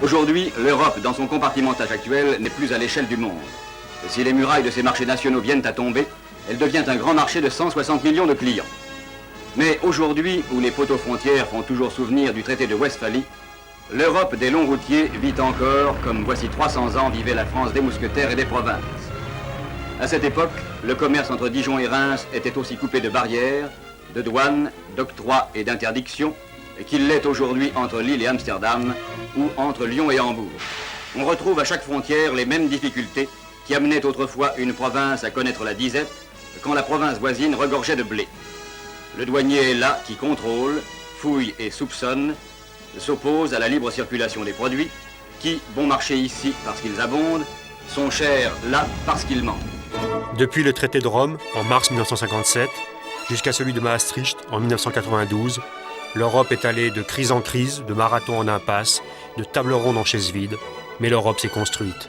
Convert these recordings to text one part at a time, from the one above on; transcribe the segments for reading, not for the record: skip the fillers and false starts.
Aujourd'hui, l'Europe, dans son compartimentage actuel, n'est plus à l'échelle du monde. Si les murailles de ses marchés nationaux viennent à tomber, elle devient un grand marché de 160 millions de clients. Mais aujourd'hui, où les poteaux frontières font toujours souvenir du traité de Westphalie, l'Europe des longs routiers vit encore comme voici 300 ans vivait la France des mousquetaires et des provinces. À cette époque, le commerce entre Dijon et Reims était aussi coupé de barrières, de douanes, d'octrois et d'interdictions qu'il l'est aujourd'hui entre Lille et Amsterdam ou entre Lyon et Hambourg. On retrouve à chaque frontière les mêmes difficultés qui amenaient autrefois une province à connaître la disette quand la province voisine regorgeait de blé. Le douanier est là qui contrôle, fouille et soupçonne, s'oppose à la libre circulation des produits qui, bon marché ici parce qu'ils abondent, sont chers là parce qu'ils manquent. Depuis le traité de Rome, en mars 1957, jusqu'à celui de Maastricht, en 1992, l'Europe est allée de crise en crise, de marathon en impasse, de table ronde en chaise vide, mais l'Europe s'est construite.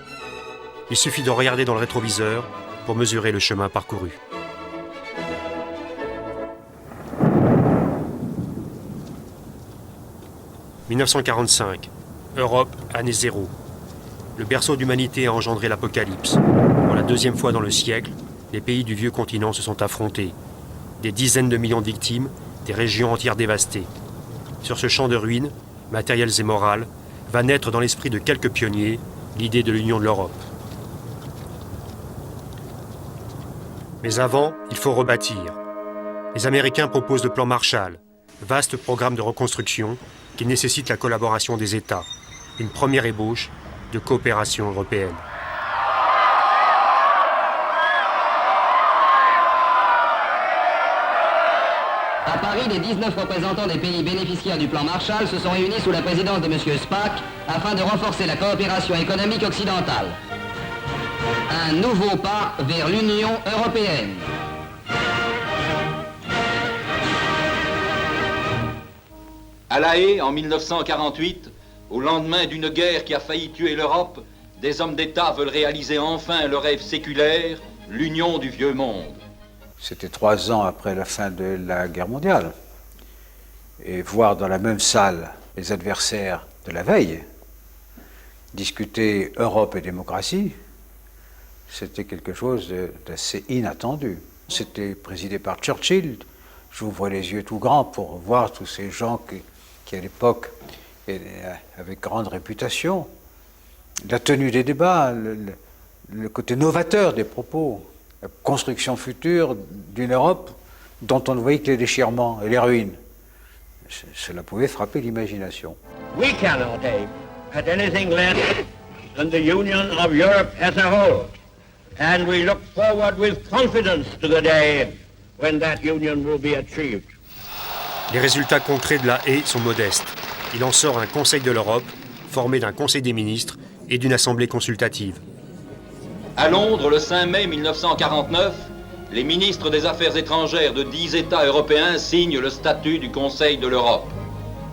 Il suffit de regarder dans le rétroviseur pour mesurer le chemin parcouru. « 1945, Europe, année zéro. Le berceau d'humanité a engendré l'apocalypse. Pour la deuxième fois dans le siècle, les pays du vieux continent se sont affrontés. Des dizaines de millions de victimes, des régions entières dévastées. Sur ce champ de ruines, matérielles et morales, va naître dans l'esprit de quelques pionniers l'idée de l'union de l'Europe. Mais avant, il faut rebâtir. Les Américains proposent le plan Marshall, vaste programme de reconstruction qui nécessite la collaboration des États, une première ébauche de coopération européenne. À Paris, les 19 représentants des pays bénéficiaires du plan Marshall se sont réunis sous la présidence de M. Spaak afin de renforcer la coopération économique occidentale. Un nouveau pas vers l'Union européenne. À La Haye, en 1948, au lendemain d'une guerre qui a failli tuer l'Europe, des hommes d'État veulent réaliser enfin le rêve séculaire, l'union du vieux monde. C'était 3 ans après la fin de la guerre mondiale. Et voir dans la même salle les adversaires de la veille discuter Europe et démocratie, c'était quelque chose d'assez inattendu. C'était présidé par Churchill. J'ouvrais les yeux tout grands pour voir tous ces gens qui à l'époque, avec grande réputation, la tenue des débats, le côté novateur des propos, la construction future d'une Europe dont on ne voyait que les déchirements et les ruines. Cela pouvait frapper l'imagination. We cannot aim at anything less than the union of Europe as a whole, and we look forward with confidence to the day when that union will be achieved. Les résultats concrets de la Haye sont modestes. Il en sort un Conseil de l'Europe, formé d'un Conseil des ministres et d'une Assemblée consultative. À Londres, le 5 mai 1949, les ministres des Affaires étrangères de 10 États européens signent le statut du Conseil de l'Europe.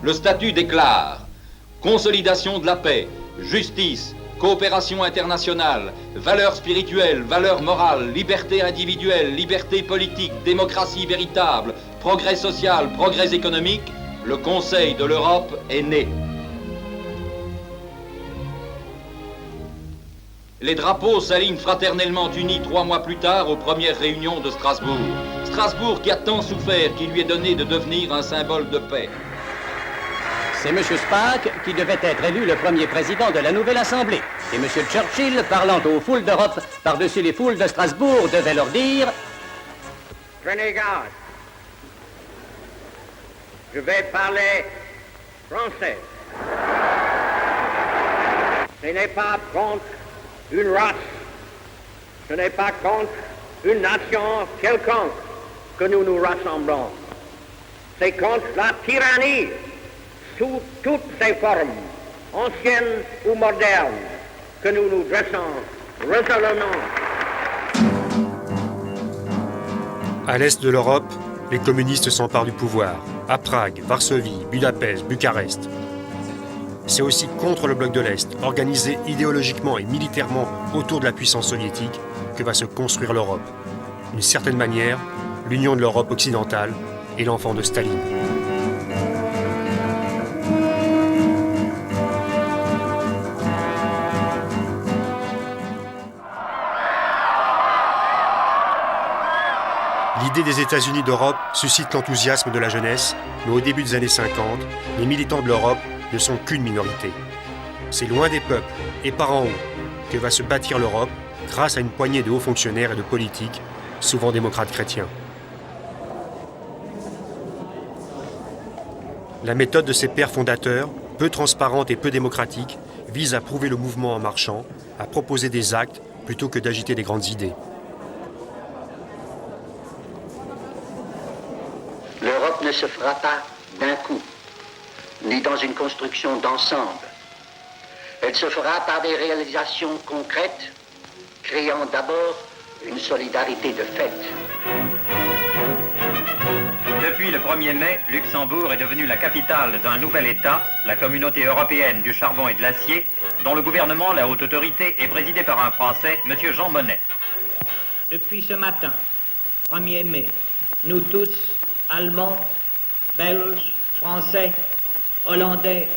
Le statut déclare consolidation de la paix, justice, coopération internationale, valeurs spirituelles, valeurs morales, liberté individuelle, liberté politique, démocratie véritable, progrès social, progrès économique. Le Conseil de l'Europe est né. Les drapeaux s'alignent fraternellement unis 3 mois plus tard aux premières réunions de Strasbourg. Strasbourg qui a tant souffert qu'il lui est donné de devenir un symbole de paix. C'est M. Spaak qui devait être élu le premier président de la nouvelle Assemblée. Et M. Churchill, parlant aux foules d'Europe par-dessus les foules de Strasbourg, devait leur dire « Prenez garde. Je vais parler français. Ce n'est pas contre une race, ce n'est pas contre une nation quelconque que nous nous rassemblons. C'est contre la tyrannie sous toutes ses formes, anciennes ou modernes, que nous nous dressons résolument. » À l'est de l'Europe, les communistes s'emparent du pouvoir. À Prague, Varsovie, Budapest, Bucarest. C'est aussi contre le bloc de l'Est, organisé idéologiquement et militairement autour de la puissance soviétique, que va se construire l'Europe. D'une certaine manière, l'union de l'Europe occidentale est l'enfant de Staline. L'idée des États-Unis d'Europe suscite l'enthousiasme de la jeunesse, mais au début des années 50, les militants de l'Europe ne sont qu'une minorité. C'est loin des peuples et par en haut que va se bâtir l'Europe grâce à une poignée de hauts fonctionnaires et de politiques, souvent démocrates chrétiens. La méthode de ces pères fondateurs, peu transparente et peu démocratique, vise à prouver le mouvement en marchant, à proposer des actes plutôt que d'agiter des grandes idées. L'Europe ne se fera pas d'un coup, ni dans une construction d'ensemble. Elle se fera par des réalisations concrètes, créant d'abord une solidarité de fait. Depuis le 1er mai, Luxembourg est devenu la capitale d'un nouvel État, la Communauté européenne du charbon et de l'acier, dont le gouvernement, la haute autorité, est présidé par un Français, M. Jean Monnet. Depuis ce matin, 1er mai, nous tous, Allemands, Belges, Français, Hollandais,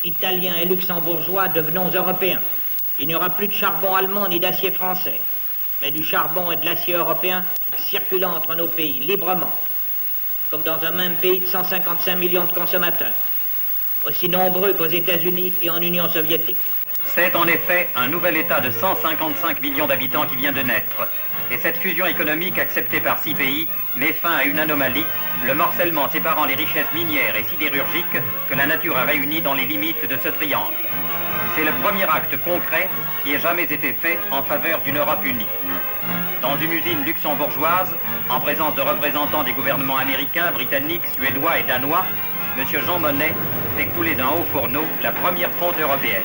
Italiens et Luxembourgeois, devenons Européens. Il n'y aura plus de charbon allemand ni d'acier français, mais du charbon et de l'acier européen circulant entre nos pays librement, comme dans un même pays de 155 millions de consommateurs, aussi nombreux qu'aux États-Unis et en Union soviétique. C'est en effet un nouvel État de 155 millions d'habitants qui vient de naître. Et cette fusion économique acceptée par 6 pays met fin à une anomalie, le morcellement séparant les richesses minières et sidérurgiques que la nature a réunies dans les limites de ce triangle. C'est le premier acte concret qui ait jamais été fait en faveur d'une Europe unie. Dans une usine luxembourgeoise, en présence de représentants des gouvernements américains, britanniques, suédois et danois, M. Jean Monnet fait couler d'un haut fourneau la première fonte européenne.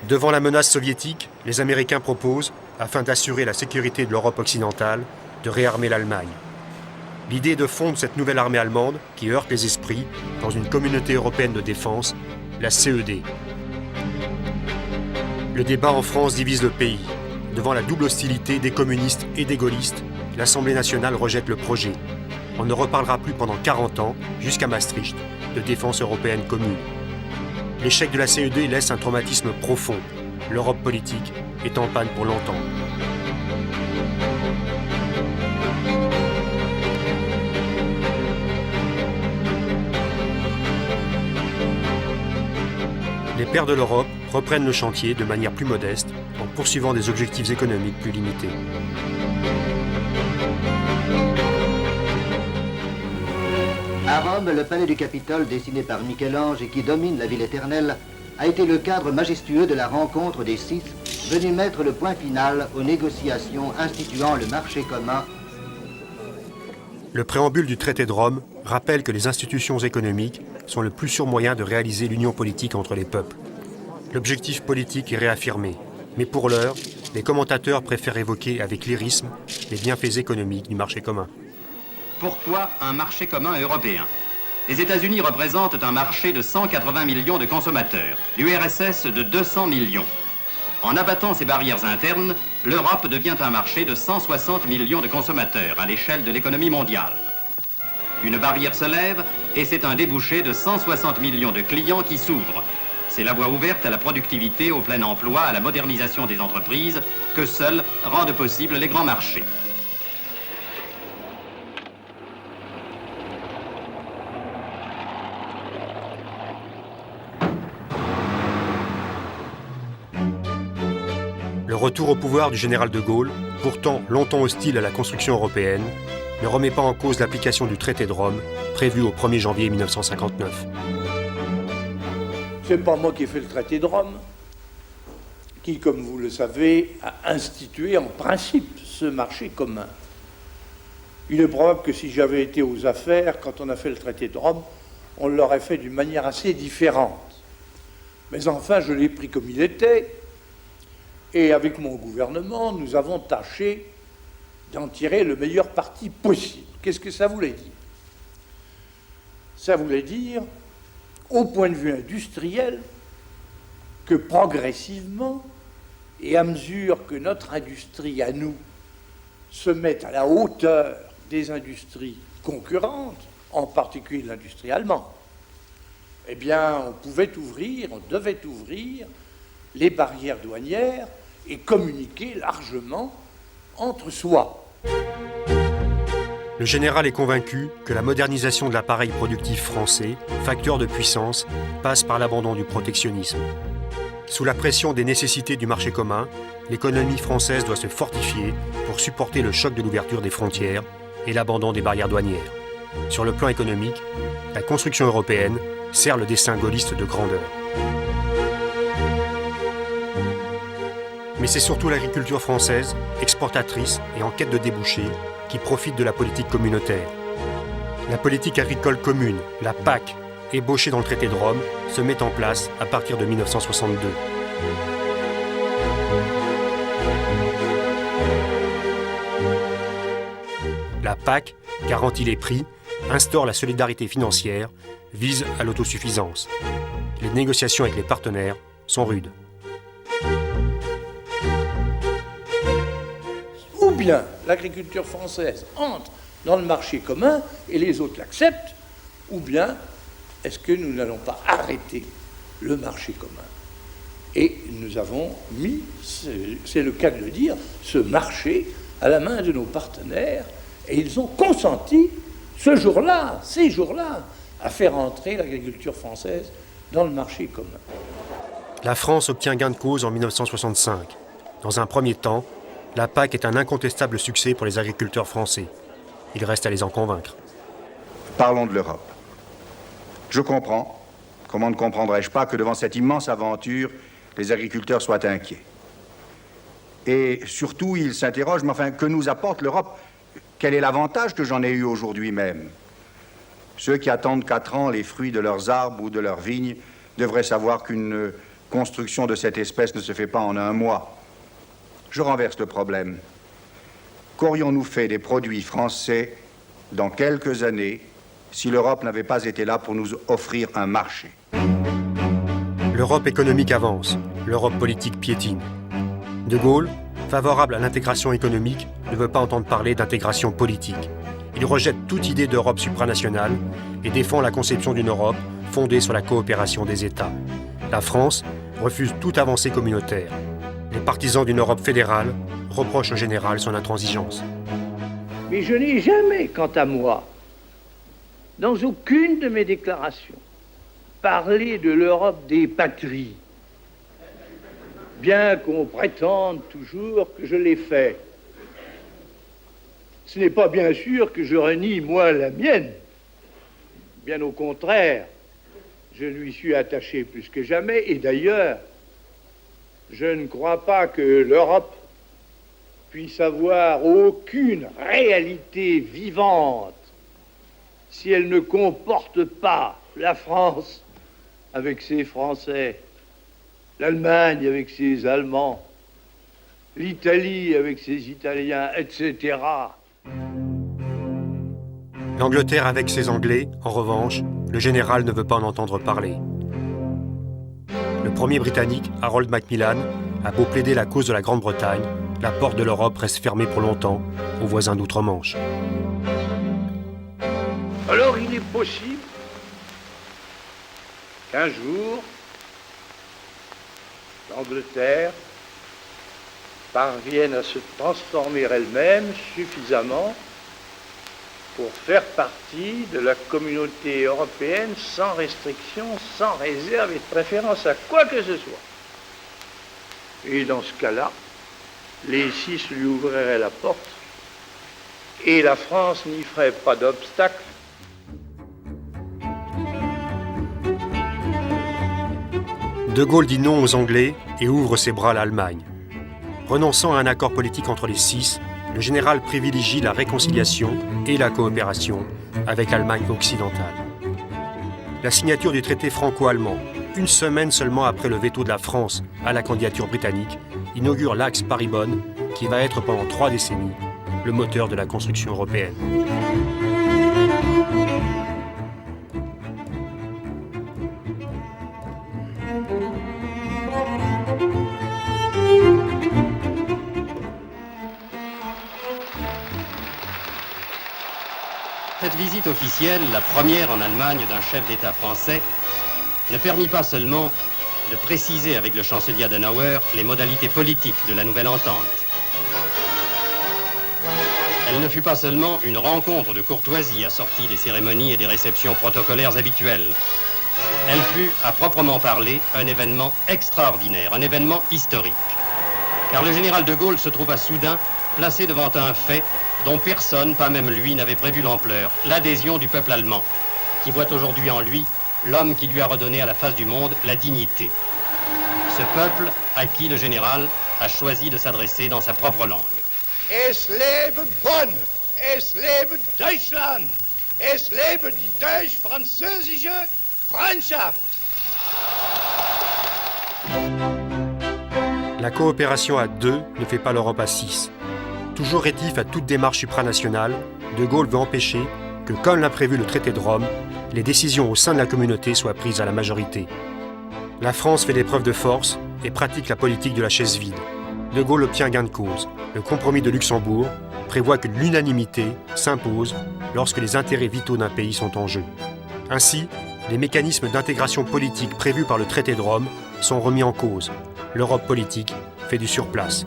Devant la menace soviétique, les Américains proposent, afin d'assurer la sécurité de l'Europe occidentale, de réarmer l'Allemagne. L'idée de fondre cette nouvelle armée allemande, qui heurte les esprits, dans une communauté européenne de défense, la CED. Le débat en France divise le pays. Devant la double hostilité des communistes et des gaullistes, l'Assemblée nationale rejette le projet. On ne reparlera plus pendant 40 ans, jusqu'à Maastricht, de défense européenne commune. L'échec de la CED laisse un traumatisme profond. L'Europe politique est en panne pour longtemps. Les pères de l'Europe reprennent le chantier de manière plus modeste, en poursuivant des objectifs économiques plus limités. À Rome, le palais du Capitole, dessiné par Michel-Ange et qui domine la ville éternelle, a été le cadre majestueux de la rencontre des 6 venus mettre le point final aux négociations instituant le marché commun. Le préambule du traité de Rome rappelle que les institutions économiques sont le plus sûr moyen de réaliser l'union politique entre les peuples. L'objectif politique est réaffirmé, mais pour l'heure, les commentateurs préfèrent évoquer avec lyrisme les bienfaits économiques du marché commun. Pourquoi un marché commun européen ? Les États-Unis représentent un marché de 180 millions de consommateurs, l'URSS de 200 millions. En abattant ces barrières internes, l'Europe devient un marché de 160 millions de consommateurs à l'échelle de l'économie mondiale. Une barrière se lève et c'est un débouché de 160 millions de clients qui s'ouvrent. C'est la voie ouverte à la productivité, au plein emploi, à la modernisation des entreprises que seuls rendent possibles les grands marchés. Le retour au pouvoir du général de Gaulle, pourtant longtemps hostile à la construction européenne, ne remet pas en cause l'application du traité de Rome, prévu au 1er janvier 1959. C'est pas moi qui ai fait le traité de Rome, qui, comme vous le savez, a institué en principe ce marché commun. Il est probable que si j'avais été aux affaires, quand on a fait le traité de Rome, on l'aurait fait d'une manière assez différente. Mais enfin, je l'ai pris comme il était, et avec mon gouvernement, nous avons tâché d'en tirer le meilleur parti possible. Qu'est-ce que ça voulait dire ? Ça voulait dire, au point de vue industriel, que progressivement, et à mesure que notre industrie à nous se met à la hauteur des industries concurrentes, en particulier l'industrie allemande, eh bien, on devait ouvrir les barrières douanières et communiquer largement entre soi. Le général est convaincu que la modernisation de l'appareil productif français, facteur de puissance, passe par l'abandon du protectionnisme. Sous la pression des nécessités du marché commun, l'économie française doit se fortifier pour supporter le choc de l'ouverture des frontières et l'abandon des barrières douanières. Sur le plan économique, la construction européenne sert le dessein gaulliste de grandeur. Mais c'est surtout l'agriculture française, exportatrice et en quête de débouchés, qui profite de la politique communautaire. La politique agricole commune, la PAC, ébauchée dans le traité de Rome, se met en place à partir de 1962. La PAC garantit les prix, instaure la solidarité financière, vise à l'autosuffisance. Les négociations avec les partenaires sont rudes. Ou bien l'agriculture française entre dans le marché commun et les autres l'acceptent, ou bien est-ce que nous n'allons pas arrêter le marché commun? Et nous avons mis, c'est le cas de le dire, ce marché à la main de nos partenaires, et ils ont consenti ces jours-là, à faire entrer l'agriculture française dans le marché commun. La France obtient gain de cause en 1965. Dans un premier temps, la PAC est un incontestable succès pour les agriculteurs français. Il reste à les en convaincre. Parlons de l'Europe. Je comprends, comment ne comprendrais-je pas que devant cette immense aventure, les agriculteurs soient inquiets. Et surtout, ils s'interrogent, mais enfin, que nous apporte l'Europe? Quel est l'avantage que j'en ai eu aujourd'hui même? Ceux qui attendent 4 ans les fruits de leurs arbres ou de leurs vignes devraient savoir qu'une construction de cette espèce ne se fait pas en un mois. Je renverse le problème. Qu'aurions-nous fait des produits français dans quelques années si l'Europe n'avait pas été là pour nous offrir un marché? L'Europe économique avance, l'Europe politique piétine. De Gaulle, favorable à l'intégration économique, ne veut pas entendre parler d'intégration politique. Il rejette toute idée d'Europe supranationale et défend la conception d'une Europe fondée sur la coopération des États. La France refuse toute avancée communautaire. Les partisans d'une Europe fédérale reprochent au général son intransigeance. Mais je n'ai jamais, quant à moi, dans aucune de mes déclarations, parlé de l'Europe des patries, bien qu'on prétende toujours que je l'ai fait. Ce n'est pas bien sûr que je renie, moi, la mienne. Bien au contraire, je lui suis attaché plus que jamais, et d'ailleurs, je ne crois pas que l'Europe puisse avoir aucune réalité vivante si elle ne comporte pas la France avec ses Français, l'Allemagne avec ses Allemands, l'Italie avec ses Italiens, etc. L'Angleterre avec ses Anglais, en revanche, le général ne veut pas en entendre parler. Le premier Britannique, Harold Macmillan, a beau plaider la cause de la Grande-Bretagne, la porte de l'Europe reste fermée pour longtemps aux voisins d'outre-Manche. Alors il est possible qu'un jour, l'Angleterre parvienne à se transformer elle-même suffisamment pour faire partie de la communauté européenne sans restriction, sans réserve et de préférence à quoi que ce soit. Et dans ce cas-là, les 6 lui ouvriraient la porte et la France n'y ferait pas d'obstacle. De Gaulle dit non aux Anglais et ouvre ses bras à l'Allemagne. Renonçant à un accord politique entre les 6, le général privilégie la réconciliation et la coopération avec l'Allemagne occidentale. La signature du traité franco-allemand, une semaine seulement après le veto de la France à la candidature britannique, inaugure l'axe Paris-Bonn, qui va être pendant 3 décennies le moteur de la construction européenne. Cette visite officielle, la première en Allemagne d'un chef d'État français, ne permit pas seulement de préciser avec le chancelier Adenauer les modalités politiques de la nouvelle entente. Elle ne fut pas seulement une rencontre de courtoisie assortie des cérémonies et des réceptions protocolaires habituelles. Elle fut, à proprement parler, un événement extraordinaire, un événement historique. Car le général de Gaulle se trouva soudain placé devant un fait dont personne, pas même lui, n'avait prévu l'ampleur, l'adhésion du peuple allemand, qui voit aujourd'hui en lui l'homme qui lui a redonné à la face du monde la dignité. Ce peuple à qui le général a choisi de s'adresser dans sa propre langue. Es lebe Bonn, es lebe Deutschland, es lebe die deutsch-französische Freundschaft. La coopération à deux ne fait pas l'Europe à six. Toujours rétif à toute démarche supranationale, De Gaulle veut empêcher que, comme l'a prévu le traité de Rome, les décisions au sein de la communauté soient prises à la majorité. La France fait des preuves de force et pratique la politique de la chaise vide. De Gaulle obtient gain de cause. Le compromis de Luxembourg prévoit que l'unanimité s'impose lorsque les intérêts vitaux d'un pays sont en jeu. Ainsi, les mécanismes d'intégration politique prévus par le traité de Rome sont remis en cause. L'Europe politique fait du surplace.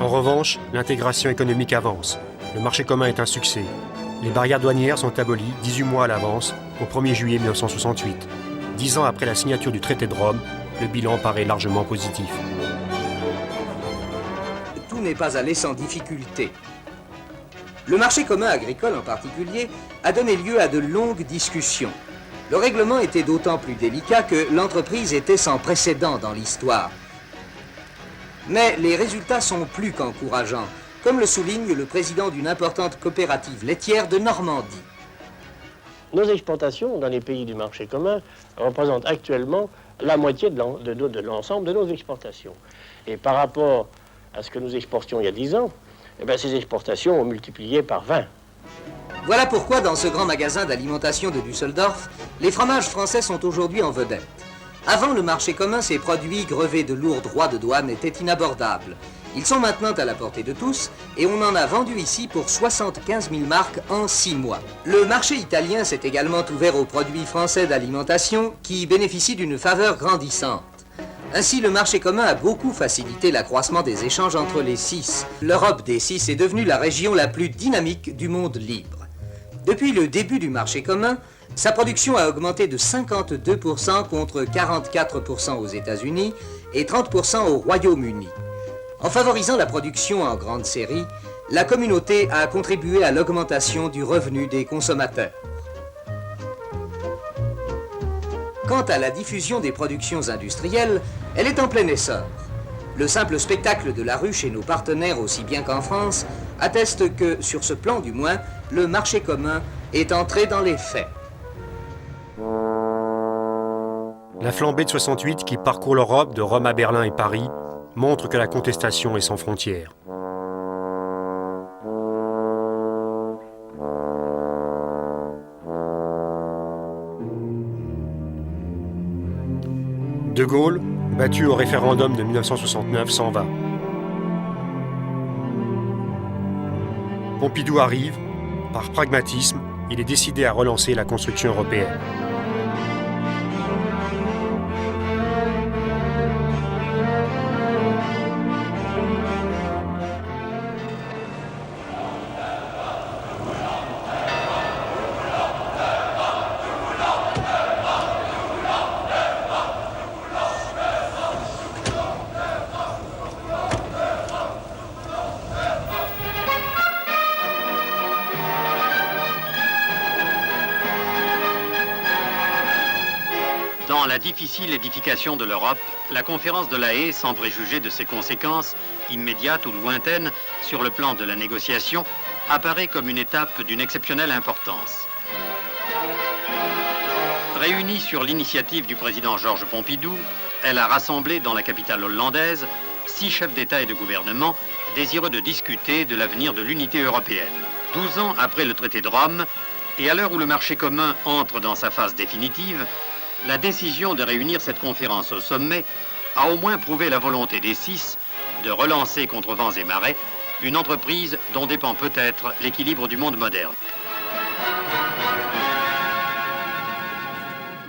En revanche, l'intégration économique avance. Le marché commun est un succès. Les barrières douanières sont abolies 18 mois à l'avance, au 1er juillet 1968. 10 ans après la signature du traité de Rome, le bilan paraît largement positif. Tout n'est pas allé sans difficulté. Le marché commun agricole en particulier a donné lieu à de longues discussions. Le règlement était d'autant plus délicat que l'entreprise était sans précédent dans l'histoire. Mais les résultats sont plus qu'encourageants, comme le souligne le président d'une importante coopérative laitière de Normandie. Nos exportations dans les pays du marché commun représentent actuellement la moitié de l'ensemble de nos exportations. Et par rapport à ce que nous exportions il y a 10 ans, ces exportations ont multiplié par 20. Voilà pourquoi dans ce grand magasin d'alimentation de Düsseldorf, les fromages français sont aujourd'hui en vedette. Avant le marché commun, ces produits grevés de lourds droits de douane étaient inabordables. Ils sont maintenant à la portée de tous et on en a vendu ici pour 75 000 marks en 6 mois. Le marché italien s'est également ouvert aux produits français d'alimentation qui bénéficient d'une faveur grandissante. Ainsi, le marché commun a beaucoup facilité l'accroissement des échanges entre les six. L'Europe des six est devenue la région la plus dynamique du monde libre. Depuis le début du marché commun, sa production a augmenté de 52% contre 44% aux États-Unis et 30% au Royaume-Uni. En favorisant la production en grande série, la communauté a contribué à l'augmentation du revenu des consommateurs. Quant à la diffusion des productions industrielles, elle est en plein essor. Le simple spectacle de la rue chez nos partenaires, aussi bien qu'en France, atteste que, sur ce plan du moins, le marché commun est entré dans les faits. La flambée de 68 qui parcourt l'Europe, de Rome à Berlin et Paris, montre que la contestation est sans frontières. De Gaulle, battu au référendum de 1969, s'en va. Pompidou arrive. Par pragmatisme, il est décidé à relancer la construction européenne. Dans la difficile édification de l'Europe, la conférence de La Haye, sans préjuger de ses conséquences, immédiates ou lointaines, sur le plan de la négociation, apparaît comme une étape d'une exceptionnelle importance. Réunie sur l'initiative du président Georges Pompidou, elle a rassemblé dans la capitale hollandaise 6 chefs d'État et de gouvernement désireux de discuter de l'avenir de l'unité européenne. 12 ans après le traité de Rome, et à l'heure où le marché commun entre dans sa phase définitive, la décision de réunir cette conférence au sommet a au moins prouvé la volonté des 6 de relancer contre vents et marées une entreprise dont dépend peut-être l'équilibre du monde moderne.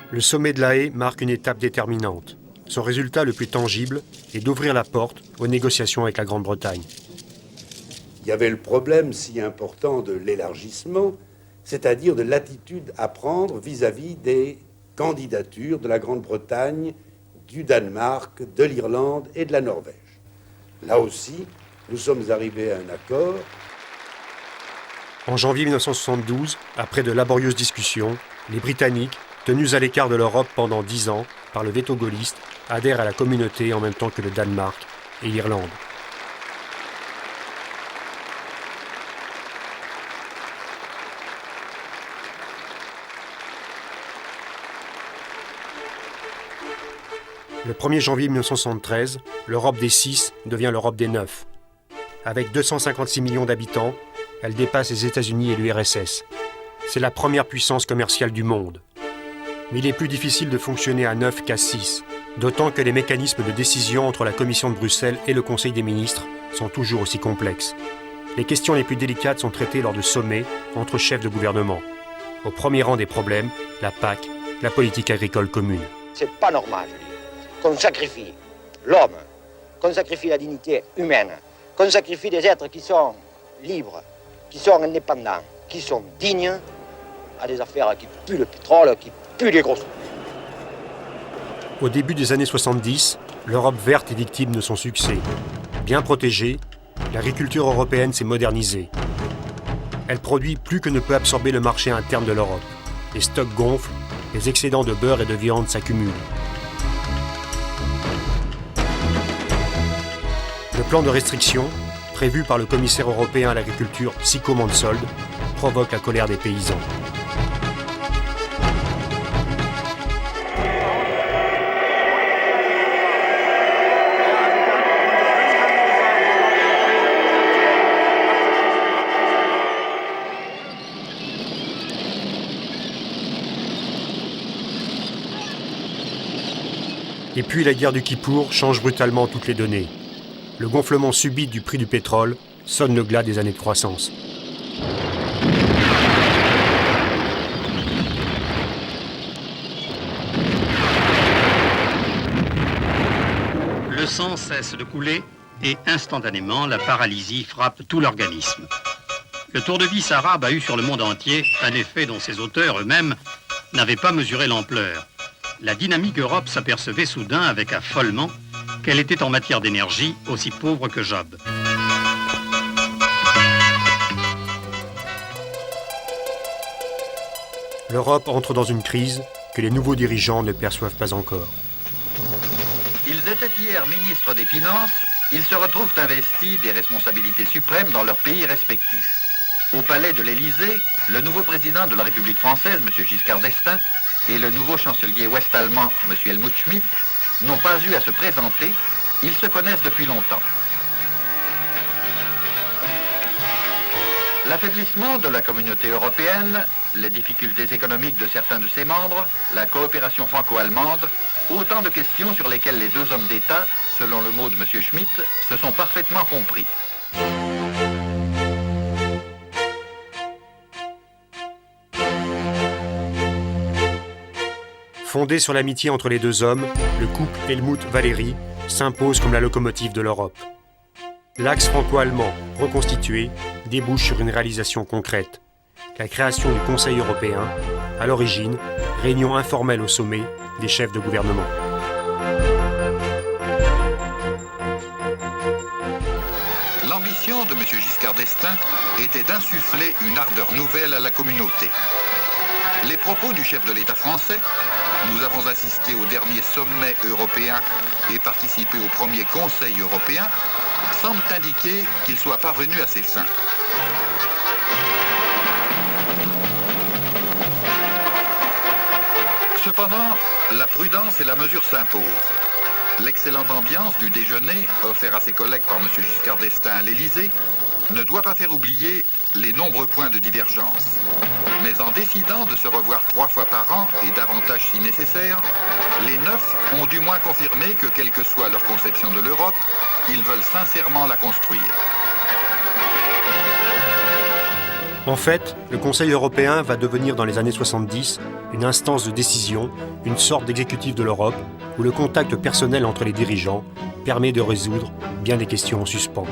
Le sommet de La Haye marque une étape déterminante. Son résultat le plus tangible est d'ouvrir la porte aux négociations avec la Grande-Bretagne. Il y avait le problème si important de l'élargissement, c'est-à-dire de l'attitude à prendre vis-à-vis des candidatures de la Grande-Bretagne, du Danemark, de l'Irlande et de la Norvège. Là aussi, nous sommes arrivés à un accord. En janvier 1972, après de laborieuses discussions, les Britanniques, tenus à l'écart de l'Europe pendant 10 ans par le veto gaulliste, adhèrent à la communauté en même temps que le Danemark et l'Irlande. Le 1er janvier 1973, l'Europe des 6 devient l'Europe des 9. Avec 256 millions d'habitants, elle dépasse les États-Unis et l'URSS. C'est la première puissance commerciale du monde. Mais il est plus difficile de fonctionner à 9 qu'à 6, d'autant que les mécanismes de décision entre la Commission de Bruxelles et le Conseil des ministres sont toujours aussi complexes. Les questions les plus délicates sont traitées lors de sommets entre chefs de gouvernement. Au premier rang des problèmes, la PAC, la politique agricole commune. C'est pas normal, je dis, qu'on sacrifie l'homme, qu'on sacrifie la dignité humaine, qu'on sacrifie des êtres qui sont libres, qui sont indépendants, qui sont dignes, à des affaires qui puent le pétrole, qui puent les grosses. Au début des années 70, l'Europe verte est victime de son succès. Bien protégée, l'agriculture européenne s'est modernisée. Elle produit plus que ne peut absorber le marché interne de l'Europe. Les stocks gonflent, les excédents de beurre et de viande s'accumulent. Le plan de restriction, prévu par le commissaire européen à l'agriculture Sico Mansold, provoque la colère des paysans. Et puis la guerre du Kippour change brutalement toutes les données. Le gonflement subit du prix du pétrole sonne le glas des années de croissance. Le sang cesse de couler et instantanément la paralysie frappe tout l'organisme. Le tour de vis arabe a eu sur le monde entier un effet dont ses auteurs eux-mêmes n'avaient pas mesuré l'ampleur. La dynamique Europe s'apercevait soudain avec affolement qu'elle était en matière d'énergie aussi pauvre que Job. L'Europe entre dans une crise que les nouveaux dirigeants ne perçoivent pas encore. Ils étaient hier ministres des Finances, ils se retrouvent investis des responsabilités suprêmes dans leurs pays respectifs. Au palais de l'Élysée, le nouveau président de la République française, M. Giscard d'Estaing, et le nouveau chancelier ouest-allemand, M. Helmut Schmidt, n'ont pas eu à se présenter, ils se connaissent depuis longtemps. L'affaiblissement de la communauté européenne, les difficultés économiques de certains de ses membres, la coopération franco-allemande, autant de questions sur lesquelles les deux hommes d'État, selon le mot de M. Schmidt, se sont parfaitement compris. Fondé sur l'amitié entre les deux hommes, le couple Helmut-Valéry s'impose comme la locomotive de l'Europe. L'axe franco-allemand, reconstitué, débouche sur une réalisation concrète. La création du Conseil européen, à l'origine, réunion informelle au sommet des chefs de gouvernement. L'ambition de M. Giscard d'Estaing était d'insuffler une ardeur nouvelle à la communauté. Les propos du chef de l'État français, nous avons assisté au dernier sommet européen et participé au premier Conseil européen, semblent indiquer qu'il soit parvenu à ses fins. Cependant, la prudence et la mesure s'imposent. L'excellente ambiance du déjeuner offert à ses collègues par M. Giscard d'Estaing à l'Élysée ne doit pas faire oublier les nombreux points de divergence. Mais en décidant de se revoir 3 fois par an et davantage si nécessaire, les 9 ont du moins confirmé que, quelle que soit leur conception de l'Europe, ils veulent sincèrement la construire. En fait, le Conseil européen va devenir dans les années 70 une instance de décision, une sorte d'exécutif de l'Europe, où le contact personnel entre les dirigeants permet de résoudre bien des questions en suspens.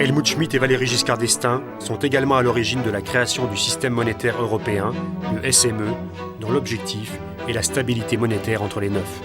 Helmut Schmidt et Valéry Giscard d'Estaing sont également à l'origine de la création du système monétaire européen, le SME, dont l'objectif est la stabilité monétaire entre les neufs.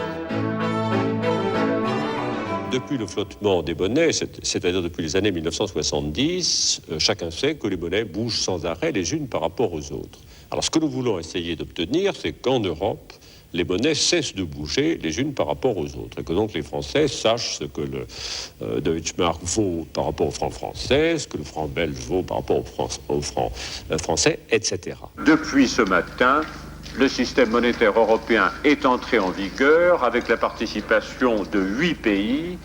Depuis le flottement des monnaies, c'est-à-dire depuis les années 1970, chacun sait que les monnaies bougent sans arrêt les unes par rapport aux autres. Alors ce que nous voulons essayer d'obtenir, c'est qu'en Europe, les monnaies cessent de bouger les unes par rapport aux autres, et que donc les Français sachent ce que le Deutschmark vaut par rapport au franc français, ce que le franc belge vaut par rapport au franc français, etc. Depuis ce matin, le système monétaire européen est entré en vigueur avec la participation de 8 pays,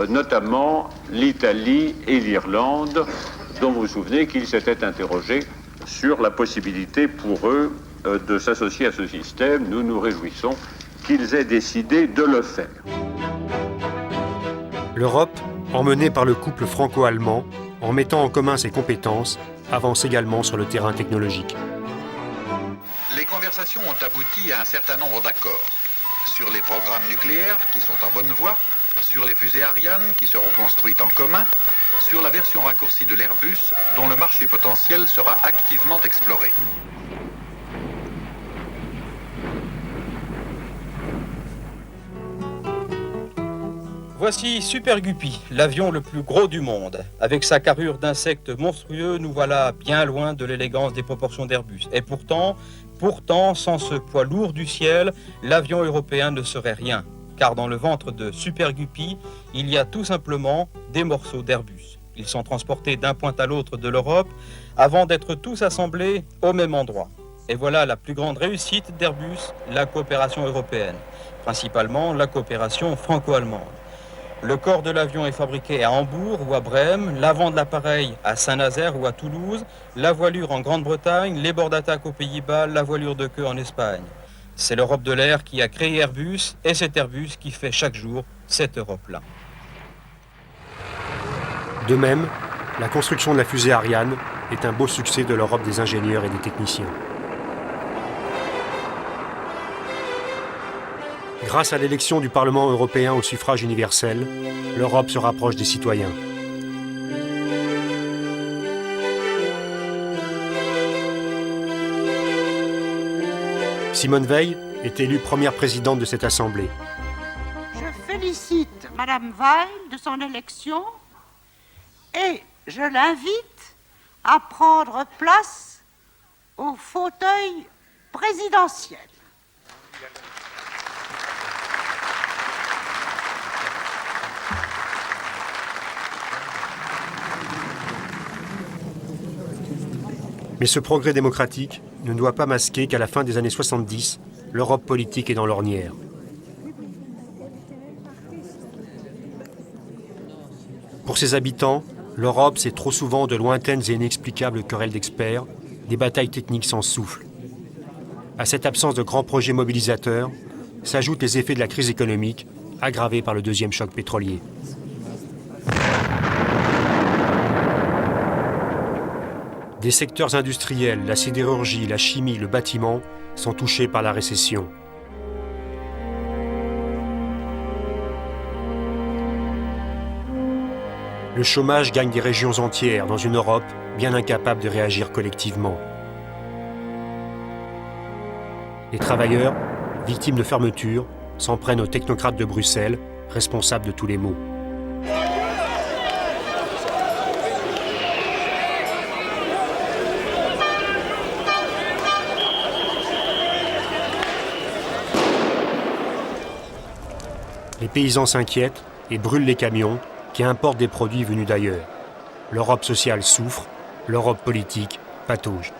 notamment l'Italie et l'Irlande, dont vous vous souvenez qu'ils s'étaient interrogés sur la possibilité pour eux de s'associer à ce système. Nous nous réjouissons qu'ils aient décidé de le faire. L'Europe, emmenée par le couple franco-allemand, en mettant en commun ses compétences, avance également sur le terrain technologique. Les conversations ont abouti à un certain nombre d'accords sur les programmes nucléaires qui sont en bonne voie, sur les fusées Ariane qui seront construites en commun, sur la version raccourcie de l'Airbus dont le marché potentiel sera activement exploré. Voici Super Guppy, l'avion le plus gros du monde. Avec sa carrure d'insecte monstrueux, nous voilà bien loin de l'élégance des proportions d'Airbus. Et pourtant, sans ce poids lourd du ciel, l'avion européen ne serait rien. Car dans le ventre de Super Guppy, il y a tout simplement des morceaux d'Airbus. Ils sont transportés d'un point à l'autre de l'Europe avant d'être tous assemblés au même endroit. Et voilà la plus grande réussite d'Airbus, la coopération européenne. Principalement la coopération franco-allemande. Le corps de l'avion est fabriqué à Hambourg ou à Brême, l'avant de l'appareil à Saint-Nazaire ou à Toulouse, la voilure en Grande-Bretagne, les bords d'attaque aux Pays-Bas, la voilure de queue en Espagne. C'est l'Europe de l'air qui a créé Airbus et c'est Airbus qui fait chaque jour cette Europe-là. De même, la construction de la fusée Ariane est un beau succès de l'Europe des ingénieurs et des techniciens. Grâce à l'élection du Parlement européen au suffrage universel, l'Europe se rapproche des citoyens. Simone Veil est élue première présidente de cette assemblée. Je félicite Madame Veil de son élection et je l'invite à prendre place au fauteuil présidentiel. Mais ce progrès démocratique ne doit pas masquer qu'à la fin des années 70, l'Europe politique est dans l'ornière. Pour ses habitants, l'Europe, c'est trop souvent de lointaines et inexplicables querelles d'experts, des batailles techniques sans souffle. À cette absence de grands projets mobilisateurs s'ajoutent les effets de la crise économique, aggravés par le deuxième choc pétrolier. Des secteurs industriels, la sidérurgie, la chimie, le bâtiment sont touchés par la récession. Le chômage gagne des régions entières dans une Europe bien incapable de réagir collectivement. Les travailleurs, victimes de fermeture, s'en prennent aux technocrates de Bruxelles, responsables de tous les maux. Les paysans s'inquiètent et brûlent les camions qui importent des produits venus d'ailleurs. L'Europe sociale souffre, l'Europe politique patauge.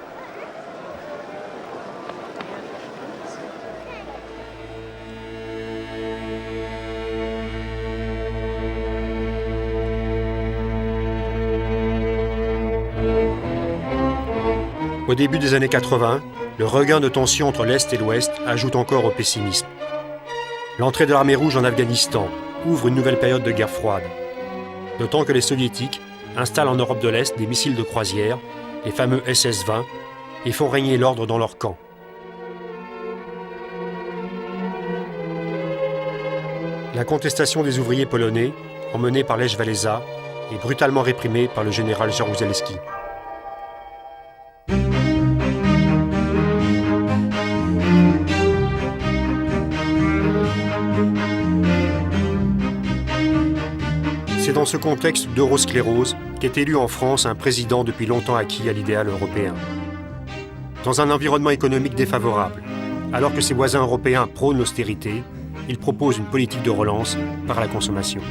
Au début des années 80, le regain de tension entre l'Est et l'Ouest ajoute encore au pessimisme. L'entrée de l'armée rouge en Afghanistan ouvre une nouvelle période de guerre froide. D'autant que les soviétiques installent en Europe de l'Est des missiles de croisière, les fameux SS-20, et font régner l'ordre dans leur camp. La contestation des ouvriers polonais, emmenée par Lech Walesa, est brutalement réprimé par le général Jaruzelski. C'est dans ce contexte d'eurosclérose qu'est élu en France un président depuis longtemps acquis à l'idéal européen. Dans un environnement économique défavorable, alors que ses voisins européens prônent l'austérité, il propose une politique de relance par la consommation.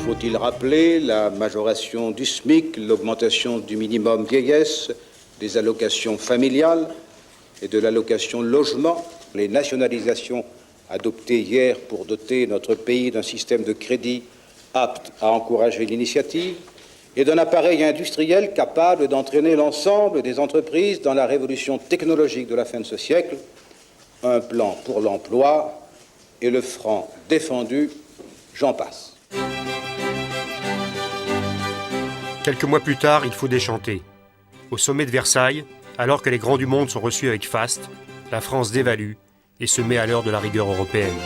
Faut-il rappeler la majoration du SMIC, l'augmentation du minimum vieillesse, des allocations familiales et de l'allocation logement, les nationalisations adoptées hier pour doter notre pays d'un système de crédit apte à encourager l'initiative et d'un appareil industriel capable d'entraîner l'ensemble des entreprises dans la révolution technologique de la fin de ce siècle, un plan pour l'emploi et le franc défendu, j'en passe. Quelques mois plus tard, il faut déchanter. Au sommet de Versailles, alors que les grands du monde sont reçus avec faste, la France dévalue et se met à l'heure de la rigueur européenne.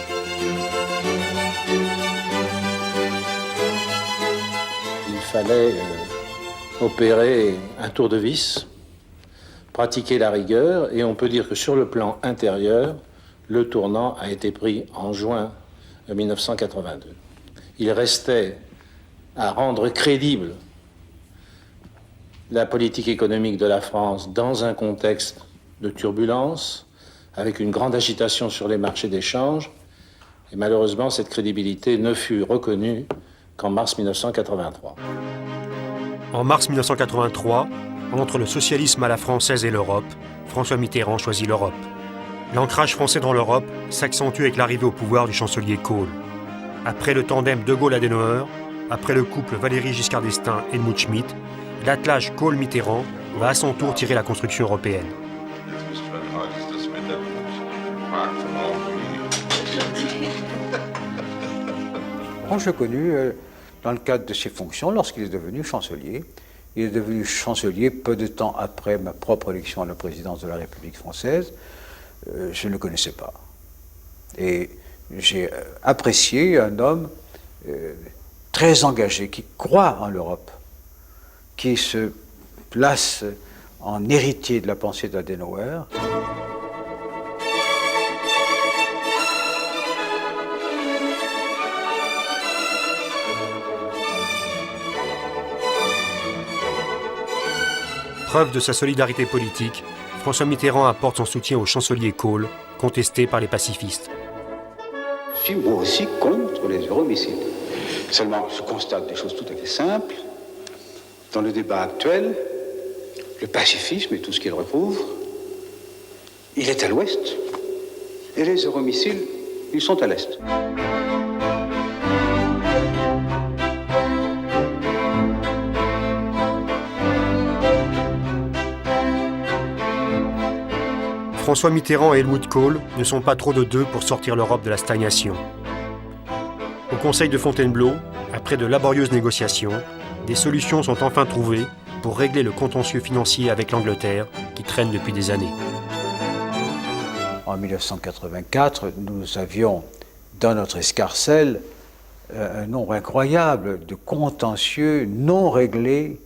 Il fallait opérer un tour de vis, pratiquer la rigueur, et on peut dire que sur le plan intérieur, le tournant a été pris en juin 1982. Il restait à rendre crédible la politique économique de la France dans un contexte de turbulence, avec une grande agitation sur les marchés d'échange, et malheureusement cette crédibilité ne fut reconnue qu'en mars 1983. En mars 1983, entre le socialisme à la française et l'Europe, François Mitterrand choisit l'Europe. L'ancrage français dans l'Europe s'accentue avec l'arrivée au pouvoir du chancelier Kohl. Après le tandem De Gaulle-Adenauer, après le couple Valéry Giscard d'Estaing-Helmut Schmidt, l'attelage Kohl-Mitterrand va à son tour tirer la construction européenne. Je l'ai connu dans le cadre de ses fonctions lorsqu'il est devenu chancelier. Il est devenu chancelier peu de temps après ma propre élection à la présidence de la République française. Je ne le connaissais pas. Et j'ai apprécié un homme très engagé, qui croit en l'Europe, qui se place en héritier de la pensée d'Adenauer. Preuve de sa solidarité politique, François Mitterrand apporte son soutien au chancelier Kohl, contesté par les pacifistes. Je suis moi aussi contre les euromissiles. Seulement, je constate des choses tout à fait simples. Dans le débat actuel, le pacifisme et tout ce qu'il recouvre, il est à l'ouest, et les euromissiles, ils sont à l'est. François Mitterrand et Helmut Kohl ne sont pas trop de deux pour sortir l'Europe de la stagnation. Au Conseil de Fontainebleau, après de laborieuses négociations, des solutions sont enfin trouvées pour régler le contentieux financier avec l'Angleterre qui traîne depuis des années. En 1984, nous avions dans notre escarcelle un nombre incroyable de contentieux non réglés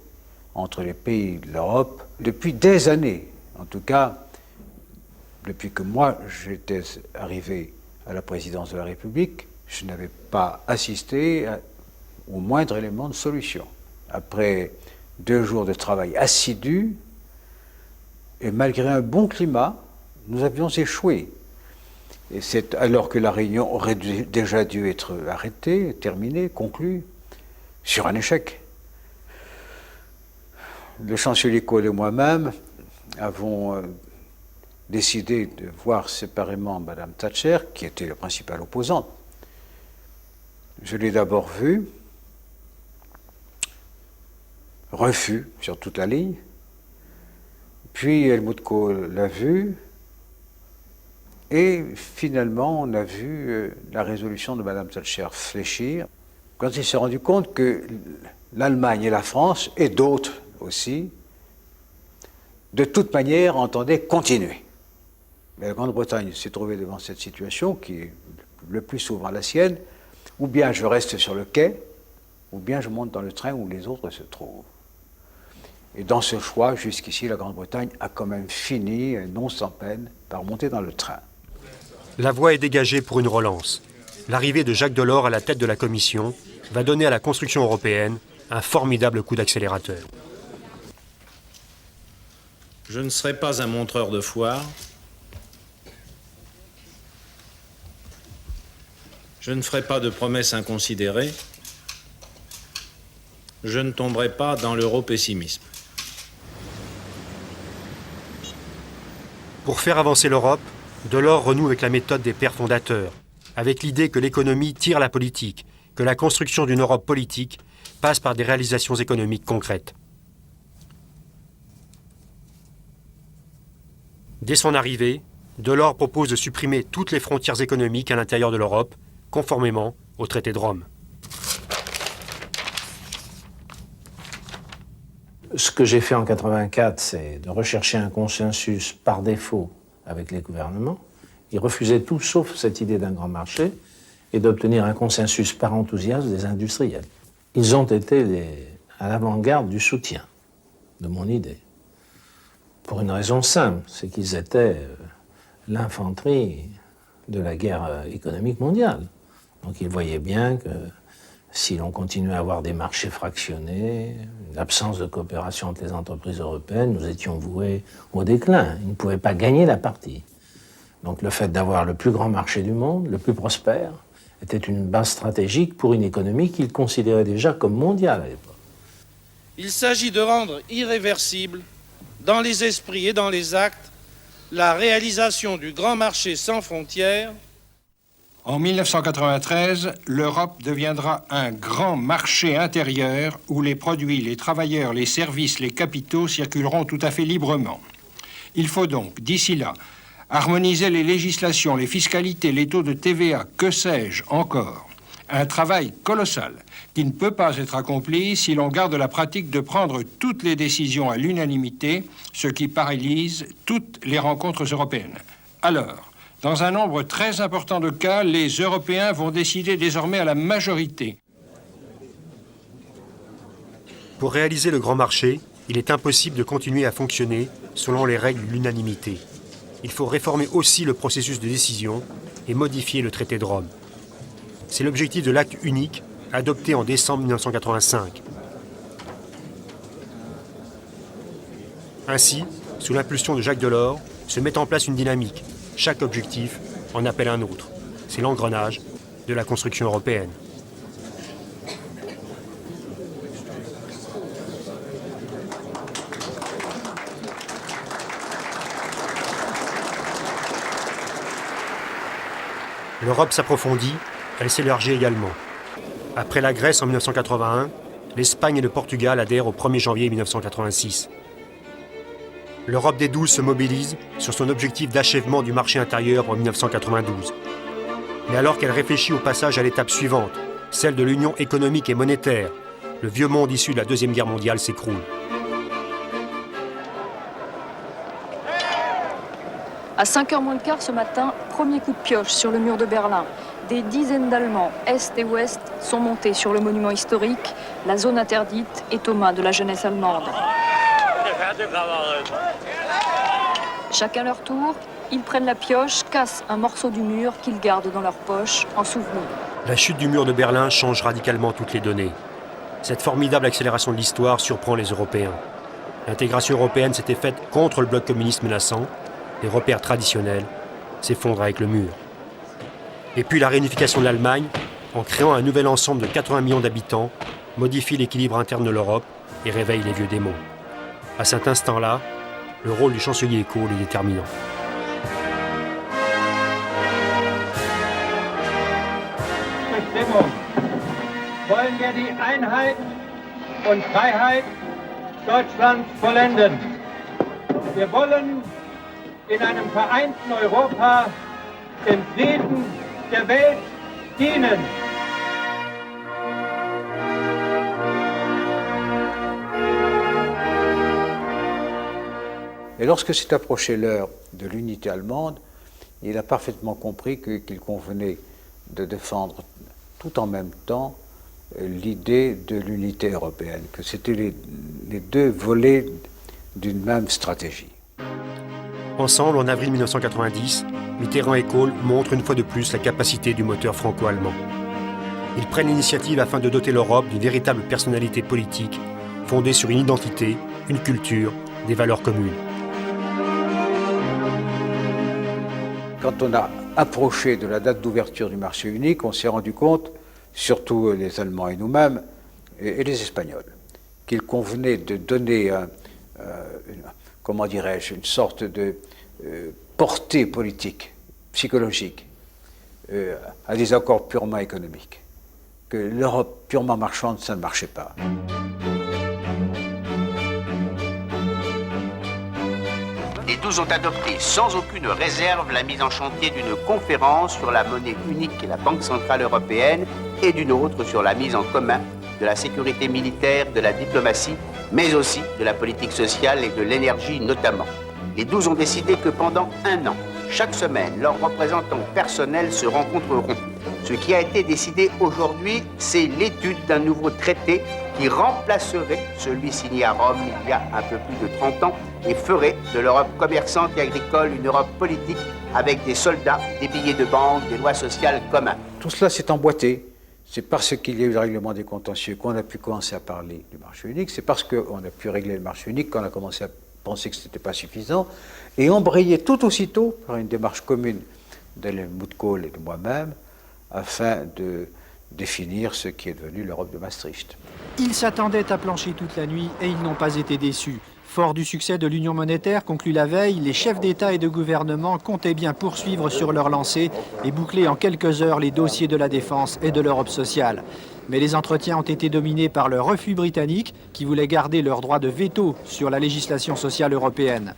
entre les pays de l'Europe depuis des années. En tout cas, depuis que moi j'étais arrivé à la présidence de la République, je n'avais pas assisté au moindre élément de solution. Après 2 jours de travail assidu, et malgré un bon climat, nous avions échoué. Et c'est alors que la réunion aurait déjà dû être arrêtée, terminée, conclue, sur un échec. Le chancelier Kohl et moi-même avons décidé de voir séparément Mme Thatcher, qui était la principale opposante. Je l'ai d'abord vue, refus sur toute la ligne, puis Helmut Kohl l'a vue, et finalement on a vu la résolution de Mme Thatcher fléchir, quand il s'est rendu compte que l'Allemagne et la France, et d'autres aussi, de toute manière entendaient continuer. Mais la Grande-Bretagne s'est trouvée devant cette situation, qui est le plus souvent la sienne, Ou bien je reste sur le quai, ou bien je monte dans le train où les autres se trouvent. Et dans ce choix, jusqu'ici, la Grande-Bretagne a quand même fini, non sans peine, par monter dans le train. La voie est dégagée pour une relance. L'arrivée de Jacques Delors à la tête de la Commission va donner à la construction européenne un formidable coup d'accélérateur. Je ne serai pas un montreur de foire. Je ne ferai pas de promesses inconsidérées. Je ne tomberai pas dans l'europessimisme. Pour faire avancer l'Europe, Delors renoue avec la méthode des pères fondateurs, avec l'idée que l'économie tire la politique, que la construction d'une Europe politique passe par des réalisations économiques concrètes. Dès son arrivée, Delors propose de supprimer toutes les frontières économiques à l'intérieur de l'Europe, conformément au traité de Rome. Ce que j'ai fait en 1984, c'est de rechercher un consensus par défaut avec les gouvernements. Ils refusaient tout sauf cette idée d'un grand marché et d'obtenir un consensus par enthousiasme des industriels. Ils ont été à l'avant-garde du soutien de mon idée. Pour une raison simple, c'est qu'ils étaient l'infanterie de la guerre économique mondiale. Donc ils voyaient bien que si l'on continuait à avoir des marchés fractionnés, l'absence de coopération entre les entreprises européennes, nous étions voués au déclin. Ils ne pouvaient pas gagner la partie. Donc le fait d'avoir le plus grand marché du monde, le plus prospère, était une base stratégique pour une économie qu'ils considéraient déjà comme mondiale à l'époque. Il s'agit de rendre irréversible, dans les esprits et dans les actes, la réalisation du grand marché sans frontières. En 1993, l'Europe deviendra un grand marché intérieur où les produits, les travailleurs, les services, les capitaux circuleront tout à fait librement. Il faut donc, d'ici là, harmoniser les législations, les fiscalités, les taux de TVA, que sais-je encore. Un travail colossal qui ne peut pas être accompli si l'on garde la pratique de prendre toutes les décisions à l'unanimité, ce qui paralyse toutes les rencontres européennes. Alors, dans un nombre très important de cas, les Européens vont décider désormais à la majorité. Pour réaliser le grand marché, il est impossible de continuer à fonctionner selon les règles de l'unanimité. Il faut réformer aussi le processus de décision et modifier le traité de Rome. C'est l'objectif de l'acte unique adopté en décembre 1985. Ainsi, sous l'impulsion de Jacques Delors, se met en place une dynamique. Chaque objectif en appelle un autre. C'est l'engrenage de la construction européenne. L'Europe s'approfondit, elle s'élargit également. Après la Grèce en 1981, l'Espagne et le Portugal adhèrent au 1er janvier 1986. L'Europe des 12 se mobilise sur son objectif d'achèvement du marché intérieur en 1992. Mais alors qu'elle réfléchit au passage à l'étape suivante, celle de l'union économique et monétaire, le vieux monde issu de la Deuxième Guerre mondiale s'écroule. À 5h moins le quart ce matin, premier coup de pioche sur le mur de Berlin. Des dizaines d'Allemands, Est et Ouest, sont montés sur le monument historique. La zone interdite est aux mains de la jeunesse allemande. Chacun leur tour, ils prennent la pioche, cassent un morceau du mur qu'ils gardent dans leur poche en souvenir. La chute du mur de Berlin change radicalement toutes les données. Cette formidable accélération de l'histoire surprend les Européens. L'intégration européenne s'était faite contre le bloc communiste menaçant. Les repères traditionnels s'effondrent avec le mur. Et puis la réunification de l'Allemagne, en créant un nouvel ensemble de 80 millions d'habitants, modifie l'équilibre interne de l'Europe et réveille les vieux démons. À cet instant-là, le rôle du chancelier Kohl est déterminant. Bestimmung wollen wir die Einheit und Freiheit Deutschlands vollenden. Wir wollen in einem vereinten Europa dem Frieden der Welt dienen. Et lorsque s'est approchée l'heure de l'unité allemande, il a parfaitement compris qu'il convenait de défendre tout en même temps l'idée de l'unité européenne, que c'était les deux volets d'une même stratégie. Ensemble, en avril 1990, Mitterrand et Kohl montrent une fois de plus la capacité du moteur franco-allemand. Ils prennent l'initiative afin de doter l'Europe d'une véritable personnalité politique fondée sur une identité, une culture, des valeurs communes. Quand on a approché de la date d'ouverture du marché unique, on s'est rendu compte, surtout les Allemands et nous-mêmes, et les Espagnols, qu'il convenait de donner une sorte de portée politique, psychologique, à des accords purement économiques. Que l'Europe purement marchande, ça ne marchait pas. Les 12 ont adopté sans aucune réserve la mise en chantier d'une conférence sur la monnaie unique et la Banque centrale européenne et d'une autre sur la mise en commun de la sécurité militaire, de la diplomatie, mais aussi de la politique sociale et de l'énergie notamment. Les 12 ont décidé que pendant un an, chaque semaine, leurs représentants personnels se rencontreront. Ce qui a été décidé aujourd'hui, c'est l'étude d'un nouveau traité qui remplacerait celui signé à Rome il y a un peu plus de 30 ans et ferait de l'Europe commerçante et agricole une Europe politique avec des soldats, des billets de banque, des lois sociales communs. Tout cela s'est emboîté. C'est parce qu'il y a eu le règlement des contentieux qu'on a pu commencer à parler du marché unique. C'est parce qu'on a pu régler le marché unique qu'on a commencé à penser que ce n'était pas suffisant. Et embrayé tout aussitôt par une démarche commune d'Helmut Kohl et de moi-même afin de définir ce qui est devenu l'Europe de Maastricht. Ils s'attendaient à plancher toute la nuit et ils n'ont pas été déçus. Fort du succès de l'Union monétaire conclu la veille, les chefs d'État et de gouvernement comptaient bien poursuivre sur leur lancée et boucler en quelques heures les dossiers de la défense et de l'Europe sociale. Mais les entretiens ont été dominés par le refus britannique qui voulait garder leur droit de veto sur la législation sociale européenne.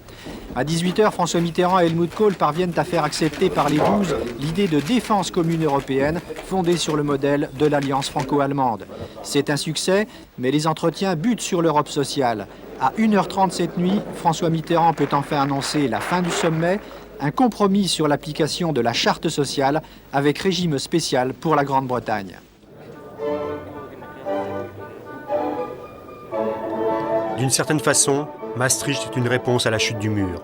À 18h, François Mitterrand et Helmut Kohl parviennent à faire accepter par les 12 l'idée de défense commune européenne fondée sur le modèle de l'alliance franco-allemande. C'est un succès, mais les entretiens butent sur l'Europe sociale. À 1h30 cette nuit, François Mitterrand peut enfin annoncer la fin du sommet, un compromis sur l'application de la charte sociale avec régime spécial pour la Grande-Bretagne. D'une certaine façon, Maastricht est une réponse à la chute du mur.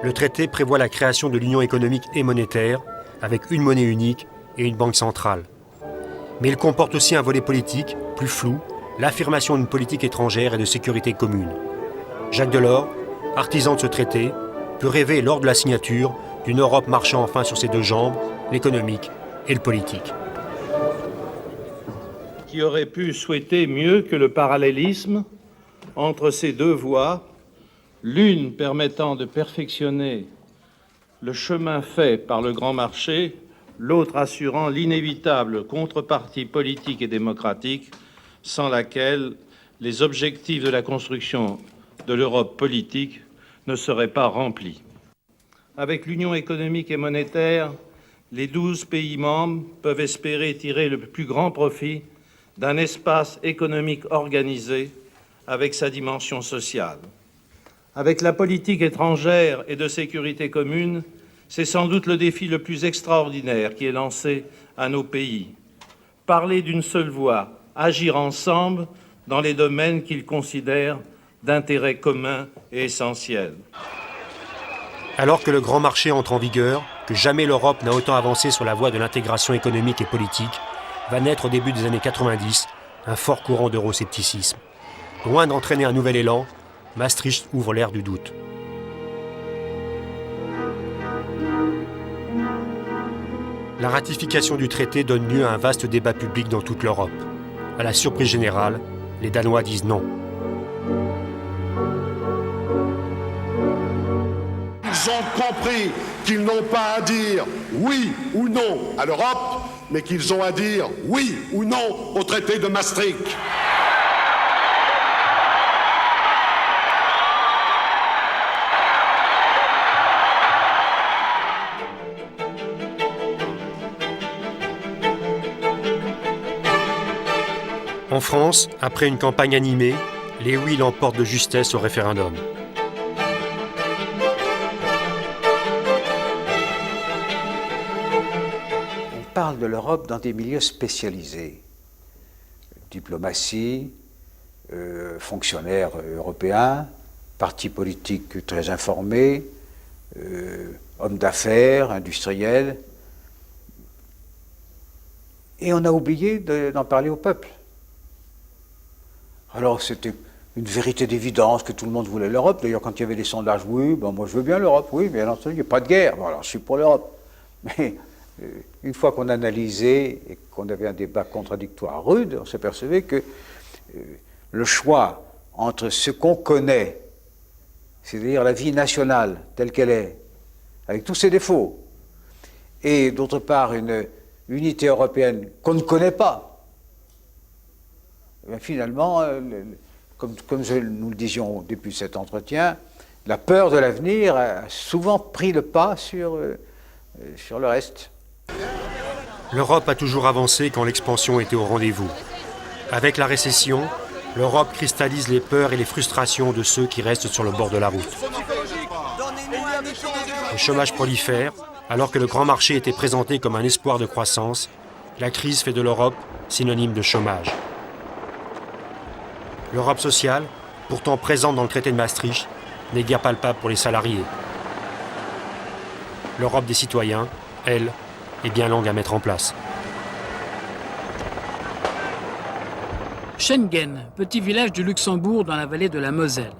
Le traité prévoit la création de l'union économique et monétaire, avec une monnaie unique et une banque centrale. Mais il comporte aussi un volet politique, plus flou, l'affirmation d'une politique étrangère et de sécurité commune. Jacques Delors, artisan de ce traité, peut rêver lors de la signature d'une Europe marchant enfin sur ses deux jambes, l'économique et le politique. Qui aurait pu souhaiter mieux que le parallélisme entre ces deux voies, l'une permettant de perfectionner le chemin fait par le grand marché, l'autre assurant l'inévitable contrepartie politique et démocratique sans laquelle les objectifs de la construction de l'Europe politique ne seraient pas remplis. Avec l'union économique et monétaire, les 12 pays membres peuvent espérer tirer le plus grand profit d'un espace économique organisé avec sa dimension sociale. Avec la politique étrangère et de sécurité commune, c'est sans doute le défi le plus extraordinaire qui est lancé à nos pays. Parler d'une seule voix, agir ensemble dans les domaines qu'ils considèrent d'intérêt commun et essentiel. Alors que le grand marché entre en vigueur, que jamais l'Europe n'a autant avancé sur la voie de l'intégration économique et politique, va naître au début des années 90 un fort courant d'euroscepticisme. Loin d'entraîner un nouvel élan, Maastricht ouvre l'ère du doute. La ratification du traité donne lieu à un vaste débat public dans toute l'Europe. À la surprise générale, les Danois disent non. Ils ont compris qu'ils n'ont pas à dire oui ou non à l'Europe, mais qu'ils ont à dire oui ou non au traité de Maastricht. En France, après une campagne animée, les oui l'emportent de justesse au référendum. On parle de l'Europe dans des milieux spécialisés. Diplomatie, fonctionnaires européens, partis politiques très informés, hommes d'affaires, industriels. Et on a oublié d'en parler au peuple. Alors c'était une vérité d'évidence que tout le monde voulait l'Europe. D'ailleurs, quand il y avait des sondages, oui, ben moi je veux bien l'Europe, oui, bien entendu, il n'y a pas de guerre. Bon, alors je suis pour l'Europe. Mais une fois qu'on analysait et qu'on avait un débat contradictoire rude, on s'apercevait que le choix entre ce qu'on connaît, c'est-à-dire la vie nationale telle qu'elle est, avec tous ses défauts, et d'autre part une unité européenne qu'on ne connaît pas, et bien finalement, comme nous le disions au début de cet entretien, la peur de l'avenir a souvent pris le pas sur le reste. L'Europe a toujours avancé quand l'expansion était au rendez-vous. Avec la récession, l'Europe cristallise les peurs et les frustrations de ceux qui restent sur le bord de la route. Le chômage prolifère, alors que le grand marché était présenté comme un espoir de croissance. La crise fait de l'Europe synonyme de chômage. L'Europe sociale, pourtant présente dans le traité de Maastricht, n'est guère palpable pour les salariés. L'Europe des citoyens, elle, est bien longue à mettre en place. Schengen, petit village du Luxembourg dans la vallée de la Moselle.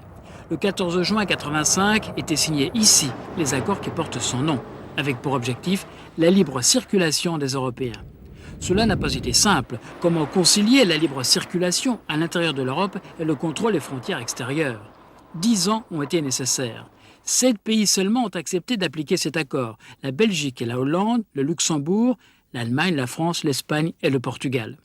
Le 14 juin 1985 étaient signés ici les accords qui portent son nom, avec pour objectif la libre circulation des Européens. Cela n'a pas été simple. Comment concilier la libre circulation à l'intérieur de l'Europe et le contrôle des frontières extérieures? 10 ans ont été nécessaires. 7 pays seulement ont accepté d'appliquer cet accord. La Belgique et la Hollande, le Luxembourg, l'Allemagne, la France, l'Espagne et le Portugal.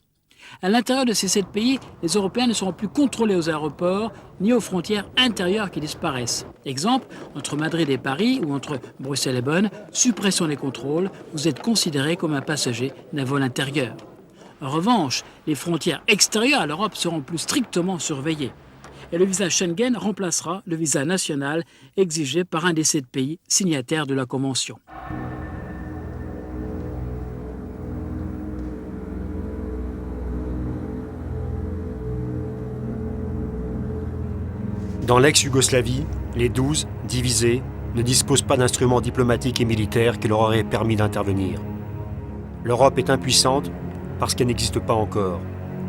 À l'intérieur de ces 7 pays, les Européens ne seront plus contrôlés aux aéroports ni aux frontières intérieures qui disparaissent. Exemple, entre Madrid et Paris ou entre Bruxelles et Bonn, suppression des contrôles, vous êtes considéré comme un passager d'un vol intérieur. En revanche, les frontières extérieures à l'Europe seront plus strictement surveillées. Et le visa Schengen remplacera le visa national exigé par un des 7 pays signataires de la Convention. Dans l'ex-Yougoslavie, les 12, divisés, ne disposent pas d'instruments diplomatiques et militaires qui leur auraient permis d'intervenir. L'Europe est impuissante parce qu'elle n'existe pas encore.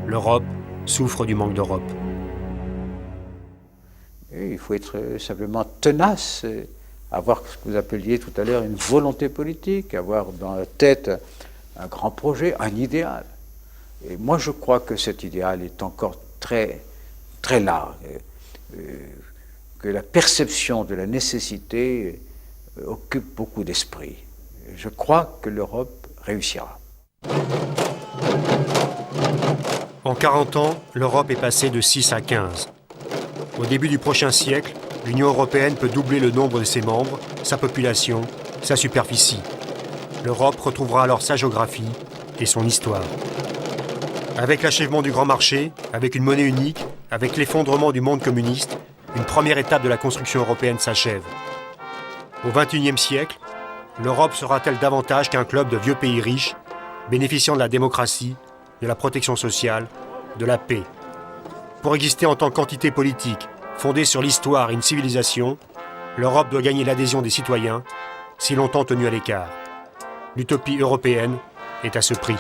L'Europe souffre du manque d'Europe. Et il faut être simplement tenace, avoir ce que vous appeliez tout à l'heure une volonté politique, avoir dans la tête un grand projet, un idéal. Et moi je crois que cet idéal est encore très, très large. Que la perception de la nécessité occupe beaucoup d'esprit. Je crois que l'Europe réussira. En 40 ans, l'Europe est passée de 6 à 15. Au début du prochain siècle, l'Union européenne peut doubler le nombre de ses membres, sa population, sa superficie. L'Europe retrouvera alors sa géographie et son histoire. Avec l'achèvement du grand marché, avec une monnaie unique, avec l'effondrement du monde communiste, une première étape de la construction européenne s'achève. Au XXIe siècle, l'Europe sera-t-elle davantage qu'un club de vieux pays riches, bénéficiant de la démocratie, de la protection sociale, de la paix? Pour exister en tant qu'entité politique, fondée sur l'histoire et une civilisation, l'Europe doit gagner l'adhésion des citoyens, si longtemps tenus à l'écart. L'utopie européenne est à ce prix.